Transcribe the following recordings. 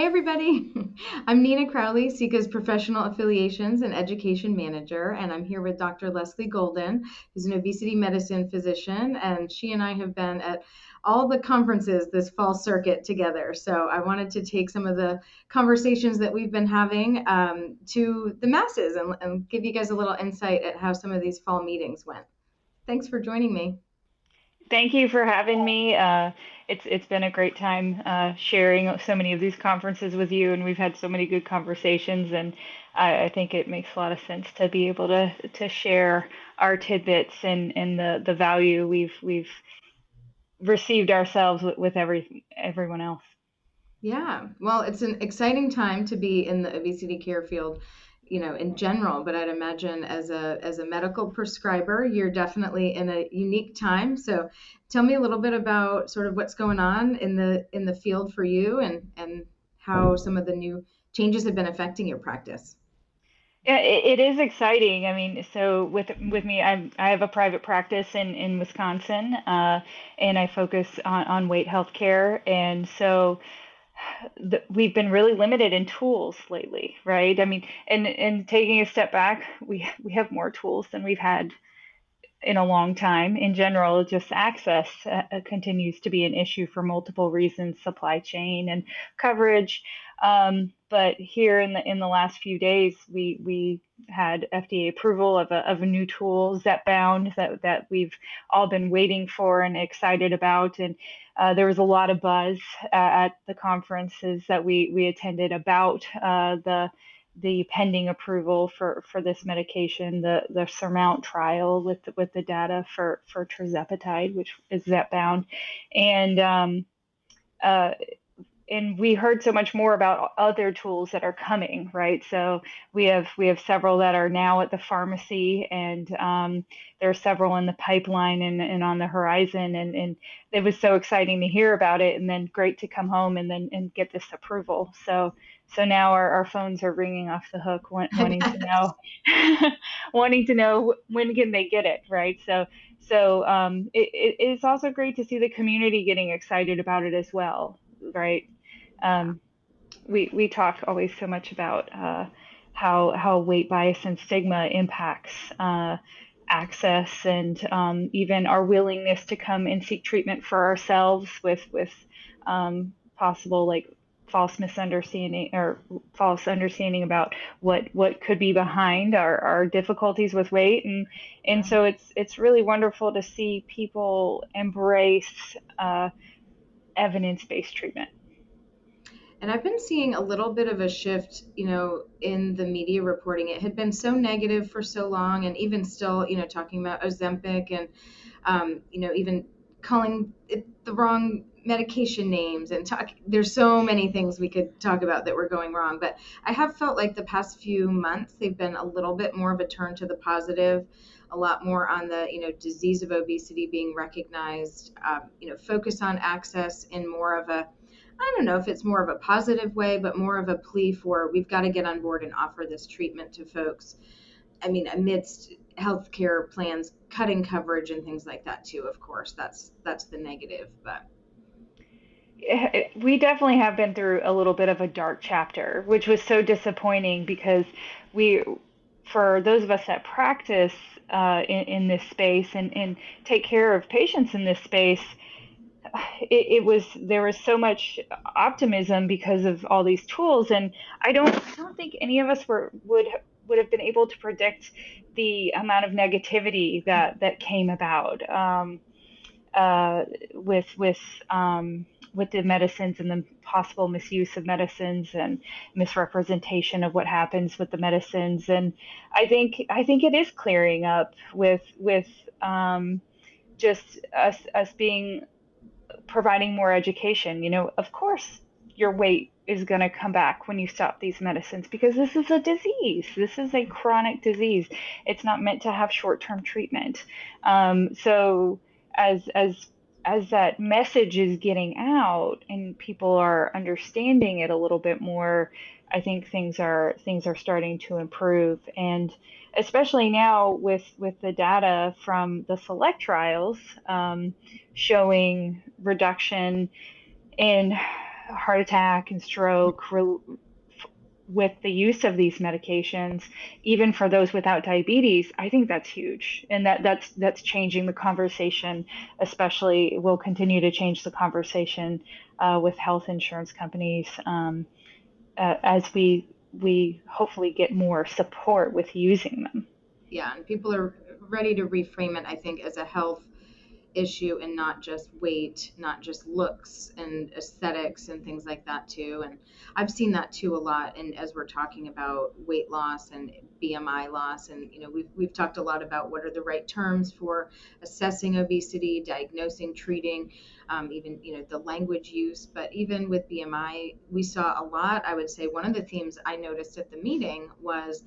everybody. I'm Nina Crowley, Seeka's Professional Affiliations and Education Manager, and I'm here with Dr. Leslie Golden, who's an obesity medicine physician, and she and I have been at all the conferences this fall circuit together. So I wanted to take some of the conversations that we've been having to the masses and give you guys a little insight at how some of these fall meetings went. Thanks for joining me. Thank you for having me. It's been a great time sharing so many of these conferences with you, and we've had so many good conversations. And I think it makes a lot of sense to be able to share our tidbits and the value we've received ourselves with everyone else. Yeah, well, it's an exciting time to be in the obesity care field, in general, but I'd imagine as a medical prescriber, you're definitely in a unique time. So tell me a little bit about sort of what's going on in the field for you and how some of the new changes have been affecting your practice. Yeah, it is exciting. I mean, so with me, I have a private practice in Wisconsin, and I focus on weight health care, and so we've been really limited in tools lately, right? I mean, and taking a step back, we have more tools than we've had in a long time. In general, just access continues to be an issue for multiple reasons, supply chain and coverage. But here in the last few days, we had FDA approval of a new tool, Zepbound, that we've all been waiting for and excited about. And there was a lot of buzz at the conferences that we attended about the pending approval for this medication, the Surmount trial with the data for tirzepatide, which is Zepbound, and uh, and we heard so much more about other tools that are coming, right? So we have several that are now at the pharmacy, and there are several in the pipeline and on the horizon, and it was so exciting to hear about it, and then great to come home and get this approval. So now our phones are ringing off the hook, I wanting to bet. know, wanting to know when can they get it, right? It's also great to see the community getting excited about it as well, right? Um, we talk always so much about how weight bias and stigma impacts access and even our willingness to come and seek treatment for ourselves with possible like false understanding about what could be behind our difficulties with weight, and Yeah. so it's really wonderful to see people embrace evidence-based treatment. And I've been seeing a little bit of a shift, in the media reporting. It had been so negative for so long, and even still, talking about Ozempic and, even calling it the wrong medication names and talk. There's so many things we could talk about that were going wrong, but I have felt like the past few months they've been a little bit more of a turn to the positive, a lot more on the disease of obesity being recognized, focus on access in more of a, I don't know if it's more of a positive way, but more of a plea for we've got to get on board and offer this treatment to folks. I mean, amidst healthcare plans cutting coverage and things like that too. Of course, that's the negative, but We definitely have been through a little bit of a dark chapter, which was so disappointing because we, for those of us that practice in this space and take care of patients in this space, it was there was so much optimism because of all these tools, and I don't think any of us would have been able to predict the amount of negativity that came about uh, with with with the medicines and the possible misuse of medicines and misrepresentation of what happens with the medicines. And I think it is clearing up with just us being providing more education. Of course, your weight is going to come back when you stop these medicines because this is a disease. This is a chronic disease. It's not meant to have short-term treatment. So as as that message is getting out and people are understanding it a little bit more, I think things are starting to improve. And especially now with the data from the select trials, showing reduction in heart attack and stroke with the use of these medications, even for those without diabetes, I think that's huge, and that's changing the conversation. Especially, will continue to change the conversation with health insurance companies as we hopefully get more support with using them. Yeah, and people are ready to reframe it, I think, as a health issue and not just weight, not just looks and aesthetics and things like that too. And I've seen that too a lot. And as we're talking about weight loss and BMI loss, and we've talked a lot about what are the right terms for assessing obesity, diagnosing, treating, even the language use. But even with BMI, we saw a lot. I would say one of the themes I noticed at the meeting was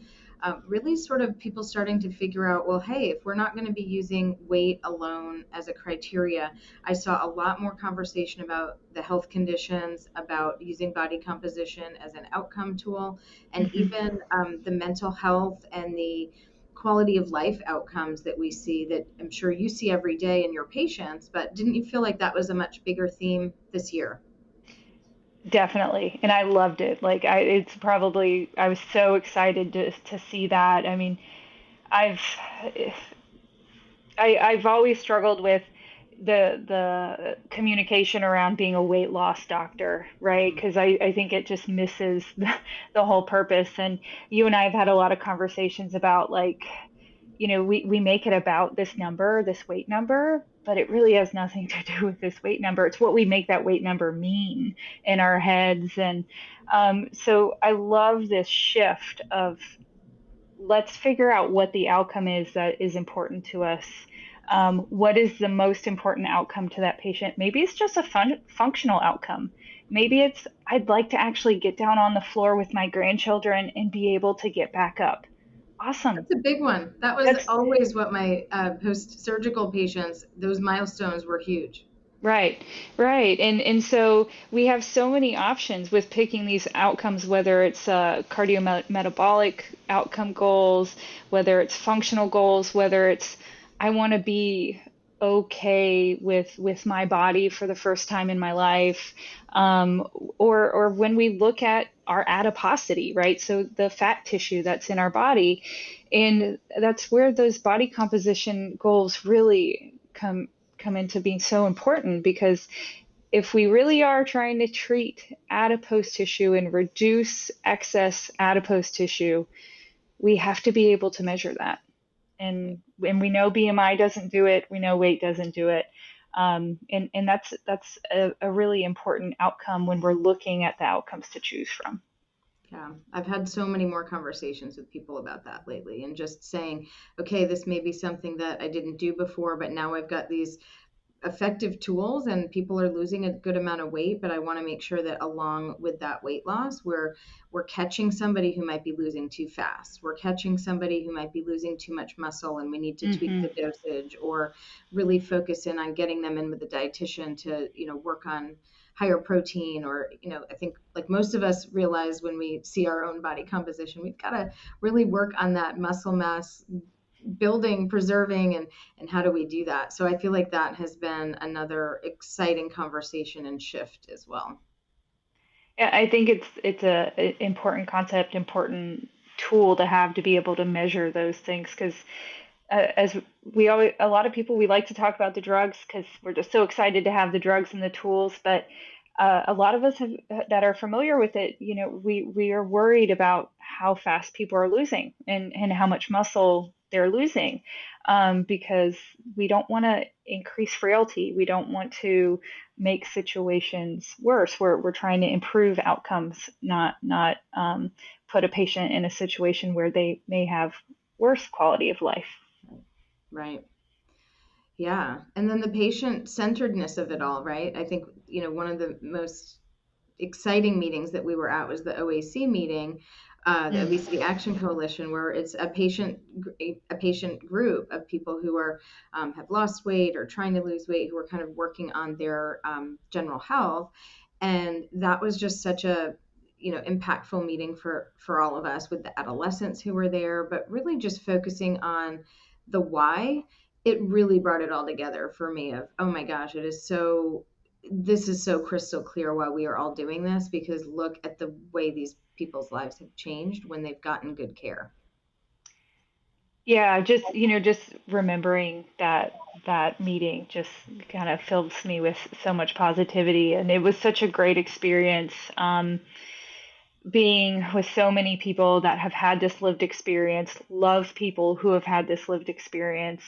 really sort of people starting to figure out, well, hey, if we're not going to be using weight alone as a criteria, I saw a lot more conversation about the health conditions, about using body composition as an outcome tool, and Hmm. even the mental health and the quality of life outcomes that we see that I'm sure you see every day in your patients. But didn't you feel like that was a much bigger theme this year? Definitely, and I loved it. Like it's probably I was so excited to see that. I mean, I've I've always struggled with the communication around being a weight loss doctor, right? Mm-hmm. Because I think it just misses the whole purpose. And you and I have had a lot of conversations about like, we make it about this number, this weight number, but it really has nothing to do with this weight number. It's what we make that weight number mean in our heads. And so I love this shift of let's figure out what the outcome is that is important to us. What is the most important outcome to that patient? Maybe it's just a functional outcome. Maybe it's I'd like to actually get down on the floor with my grandchildren and be able to get back up. Awesome. That's a big one. That was That's always what my post-surgical patients, those milestones were huge. right, right. And so we have so many options with picking these outcomes, whether it's cardiometabolic outcome goals, whether it's functional goals, whether it's I want to be okay with my body for the first time in my life, or when we look at our adiposity, right? So the fat tissue that's in our body, and that's where those body composition goals really come into being so important because if we really are trying to treat adipose tissue and reduce excess adipose tissue, we have to be able to measure that. And we know BMI doesn't do it. We know weight doesn't do it. And that's a really important outcome when we're looking at the outcomes to choose from. Yeah, I've had so many more conversations with people about that lately and just saying, okay, this may be something that I didn't do before, but now I've got these effective tools and people are losing a good amount of weight, but I want to make sure that along with that weight loss we're catching somebody who might be losing too fast, we're catching somebody who might be losing too much muscle and we need to tweak Hmm. the dosage, or really focus in on getting them in with a dietitian to work on higher protein. Or I think like most of us realize when we see our own body composition, we've got to really work on that muscle mass building, preserving, and how do we do that? So I feel like that has been another exciting conversation and shift as well. Yeah, I think it's a important concept, important tool to have to be able to measure those things because as we always a lot of people we like to talk about the drugs because we're just so excited to have the drugs and the tools, but a lot of us that are familiar with it, we are worried about how fast people are losing and how much muscle they're losing, because we don't want to increase frailty. We don't want to make situations worse. We're trying to improve outcomes, not put a patient in a situation where they may have worse quality of life. Right. Yeah. And then the patient centeredness of it all, right? I think, one of the most exciting meetings that we were at was the OAC meeting, the Mm. Obesity Action Coalition, where it's a patient group of people who are have lost weight or trying to lose weight, who are kind of working on their general health, and that was just such a impactful meeting for all of us with the adolescents who were there, but really just focusing on the why. It really brought it all together for me of, oh my gosh, it is so this is so crystal clear why we are all doing this, because look at the way these people's lives have changed when they've gotten good care. Yeah, just just remembering that meeting just kind of fills me with so much positivity, and it was such a great experience. Being with so many people that have had this lived experience, love people who have had this lived experience,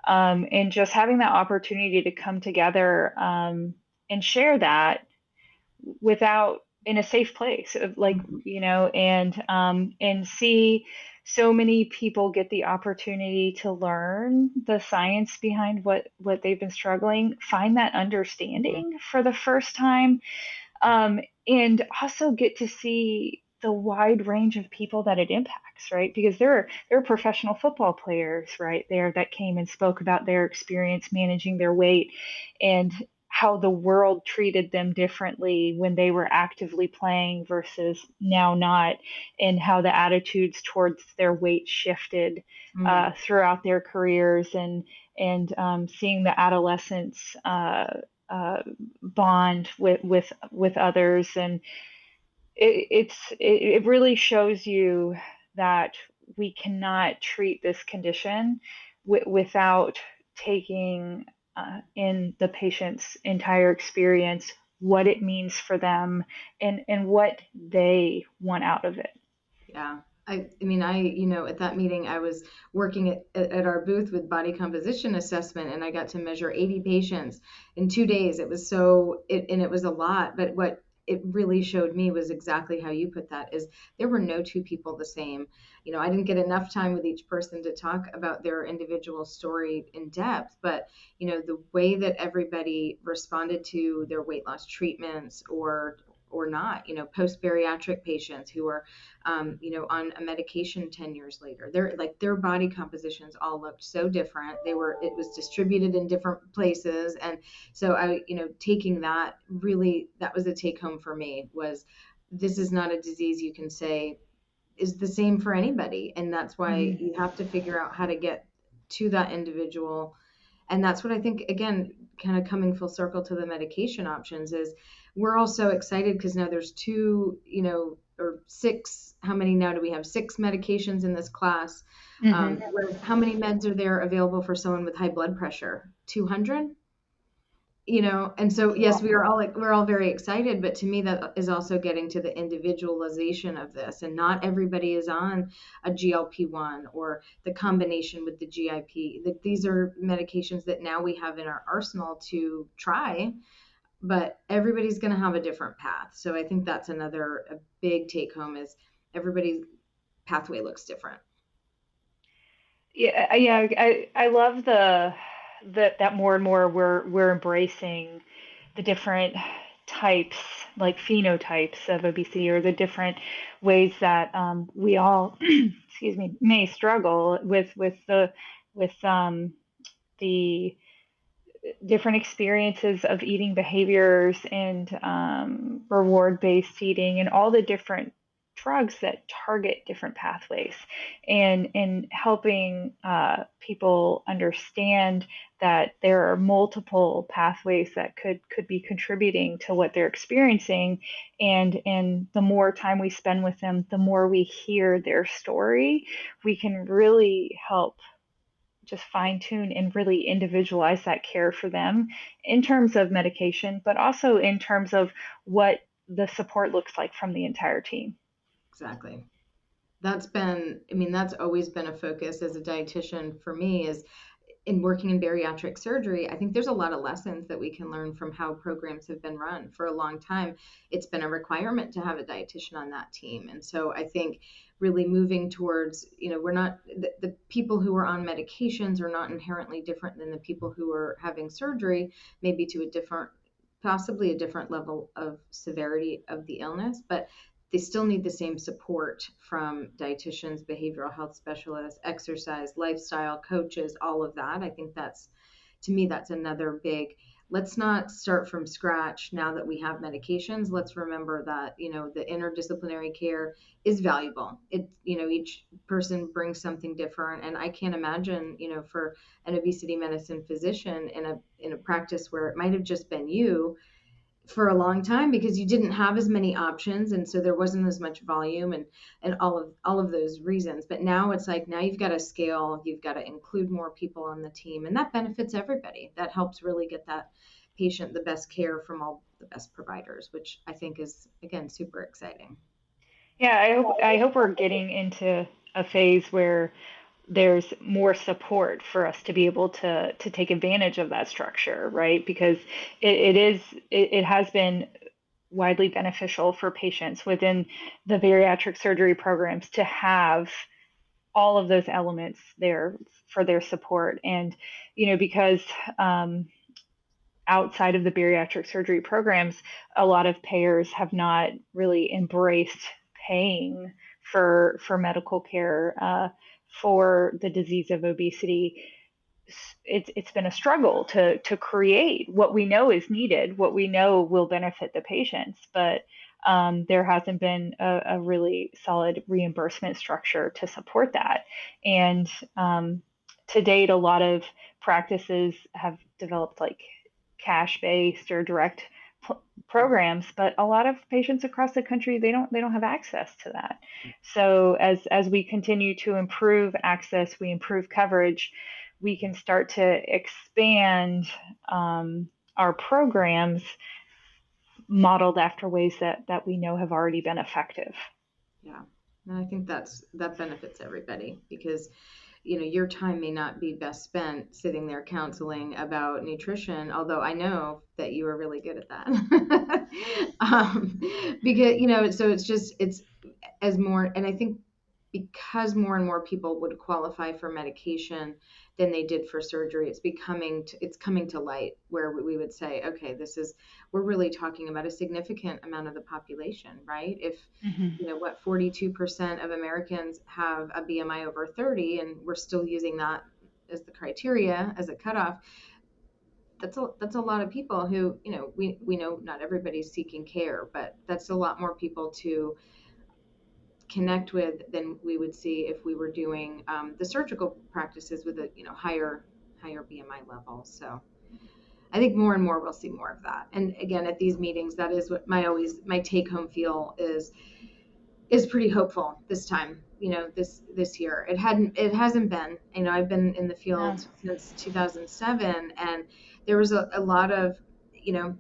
and just having that opportunity to come together and share that without in a safe place of like Mhm. and see so many people get the opportunity to learn the science behind what they've been struggling, find that understanding for the first time, um, and also get to see the wide range of people that it impacts, right? Because there are professional football players right there that came and spoke about their experience managing their weight and how the world treated them differently when they were actively playing versus now not, and how the attitudes towards their weight shifted Mm. throughout their careers, and seeing the adolescents uh, bond with others, and it really shows you that we cannot treat this condition without taking in the patient's entire experience, what it means for them, and what they want out of it. Yeah. I mean, at that meeting, I was working at our booth with body composition assessment, and I got to measure 80 patients in 2 days. And it was a lot, but what it really showed me was exactly how you put that, is there were no two people the same. I didn't get enough time with each person to talk about their individual story in depth, but, the way that everybody responded to their weight loss treatments or not, post bariatric patients who are on a medication 10 years later. Their body compositions all looked so different. It was distributed in different places. And so taking that, really, that was a take home for me, was this is not a disease you can say is the same for anybody. And that's why Mhm. you have to figure out how to get to that individual. And that's what I think, again, kind of coming full circle to the medication options, is we're all so excited because now there's two, or six. How many now do we have? Six medications in this class. Mhm. How many meds are there available for someone with high blood pressure? 200. And so yes, we're all very excited, but to me that is also getting to the individualization of this, and not everybody is on a GLP-1 or the combination with the GIP. These are medications that now we have in our arsenal to try, but everybody's going to have a different path. So I think that's another a big take home, is everybody's pathway looks different. Yeah, I love that more and more we're embracing the different types, like phenotypes of obesity, or the different ways that we all, excuse me, may struggle with the different experiences of eating behaviors, and reward based eating, and all the different drugs that target different pathways, and helping people understand that there are multiple pathways that could be contributing to what they're experiencing, and the more time we spend with them, the more we hear their story, we can really help just fine tune and really individualize that care for them in terms of medication, but also in terms of what the support looks like from the entire team. Exactly. That's always been a focus as a dietitian for me, is in working in bariatric surgery. I think there's a lot of lessons that we can learn from how programs have been run for a long time. It's been a requirement to have a dietitian on that team. And so I think really moving towards, we're not, the people who are on medications are not inherently different than the people who are having surgery, maybe to a different, possibly a different level of severity of the illness, but they still need the same support from dietitians, behavioral health specialists, exercise, lifestyle coaches, all of that. I think that's, to me, that's another big, let's not start from scratch now that we have medications. Let's remember that, the interdisciplinary care is valuable. Each person brings something different. And I can't imagine, for an obesity medicine physician in a practice where it might have just been you, for a long time because you didn't have as many options, and so there wasn't as much volume, and all of those reasons. But now it's like, now you've got to scale, you've got to include more people on the team, and that benefits everybody. That helps really get that patient the best care from all the best providers, which I think is, again, super exciting. Yeah, I hope we're getting into a phase where there's more support for us to be able to take advantage of that structure, right? Because it has been widely beneficial for patients within the bariatric surgery programs to have all of those elements there for their support. And because um, outside of the bariatric surgery programs, a lot of payers have not really embraced paying for medical care for the disease of obesity. It's been a struggle to create what we know is needed, what we know will benefit the patients, but there hasn't been a really solid reimbursement structure to support that. And to date, a lot of practices have developed like cash based or direct programs, but a lot of patients across the country they don't have access to that. So as we continue to improve access, we improve coverage, we can start to expand our programs modeled after ways that we know have already been effective. Yeah. And I think that benefits everybody because, your time may not be best spent sitting there counseling about nutrition, although I know that you are really good at that. um, because, so it's as more, and I think because more and more people would qualify for medication than they did for surgery, it's coming to light where we would say, okay, we're really talking about a significant amount of the population, right? If Mm-hmm. 42% of Americans have a BMI over 30, and we're still using that as the criteria, as a cutoff. That's a lot of people who, we know not everybody's seeking care, but that's a lot more people to connect with than we would see if we were doing the surgical practices with a higher BMI level. So I think more and more we'll see more of that. And again, at these meetings, that is what my take home feel is pretty hopeful this time. This year it hasn't been. I've been in the No. field since 2007, and there was a lot of you know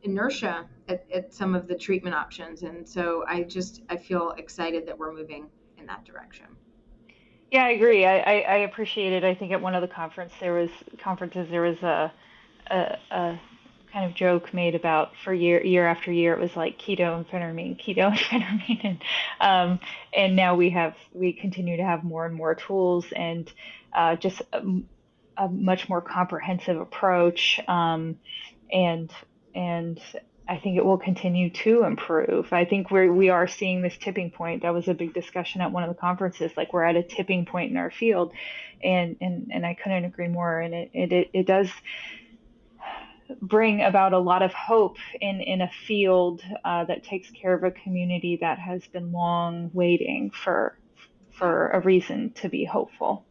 inertia at some of the treatment options, and so I feel excited that we're moving in that direction. Yeah, I agree. I appreciate it. I think at one of the conferences there was a kind of joke made about for year after year it was like keto amphetamine, and now we continue to have more and more tools and just a much more comprehensive approach, and and I think it will continue to improve. I think we are seeing this tipping point. That was a big discussion at one of the conferences. Like we're at a tipping point in our field, and I couldn't agree more. And it does bring about a lot of hope in a field that takes care of a community that has been long waiting Yeah. for a reason to be hopeful.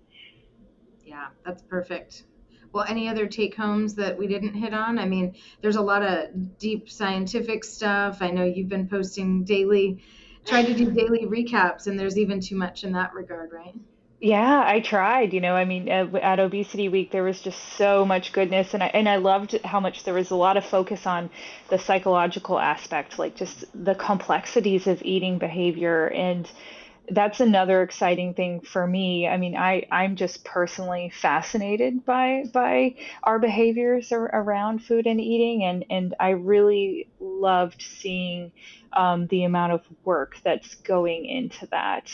Yeah, that's perfect. Well, any other take homes that we didn't hit on? I mean, there's a lot of deep scientific stuff. I know you've been posting daily, trying to do daily recaps, and there's even too much in that regard, right? Yeah, I tried. I mean, at Obesity Week, there was just so much goodness, and I loved how much there was a lot of focus on the psychological aspect, like just the complexities of eating behavior, and that's another exciting thing for me. I mean, I'm just personally fascinated by our behaviors around food and eating, and I really loved seeing the amount of work that's going into that,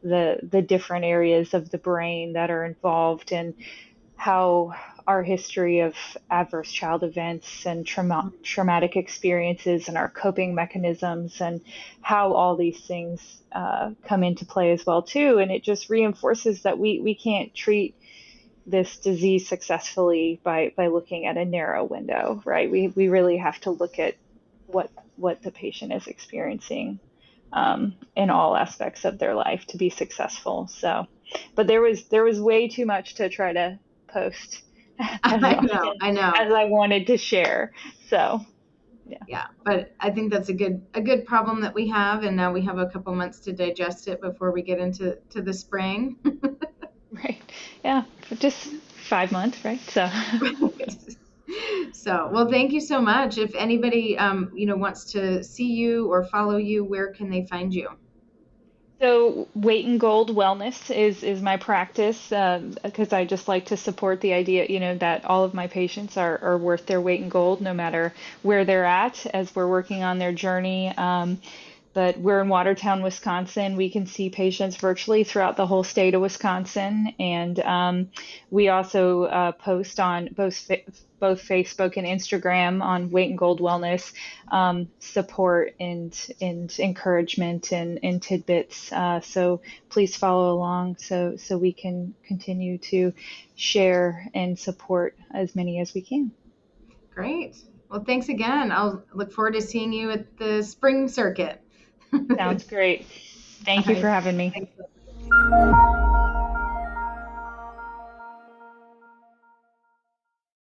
the different areas of the brain that are involved, and how our history of adverse child events and traumatic experiences and our coping mechanisms and how all these things come into play as well too. And it just reinforces that we can't treat this disease successfully by looking at a narrow window, right? We really have to look at what the patient is experiencing in all aspects of their life to be successful. So, but there was way too much to try to post as I know, often I know. as I wanted to share. So, yeah, Yeah, but I think that's a good problem that we have, and now we have a couple months to digest it before we get into the spring. right. Yeah, for just 5 months, right? So, So, well, thank you so much. If anybody, wants to see you or follow you, where can they find you? so Weight and Gold Wellness is my practice because I just like to support the idea, that all of my patients are worth their weight in gold, no matter where they're at, as we're working on their journey. But we're in Watertown, Wisconsin. We can see patients virtually throughout the whole state of Wisconsin, and we also post on both Facebook and Instagram on Weight and Gold Wellness support and encouragement and tidbits. So please follow along so we can continue to share and support as many as we can. Great. Well, thanks again. I'll look forward to seeing you at the spring circuit. All Sounds great. Thank you for right. having me. Thanks.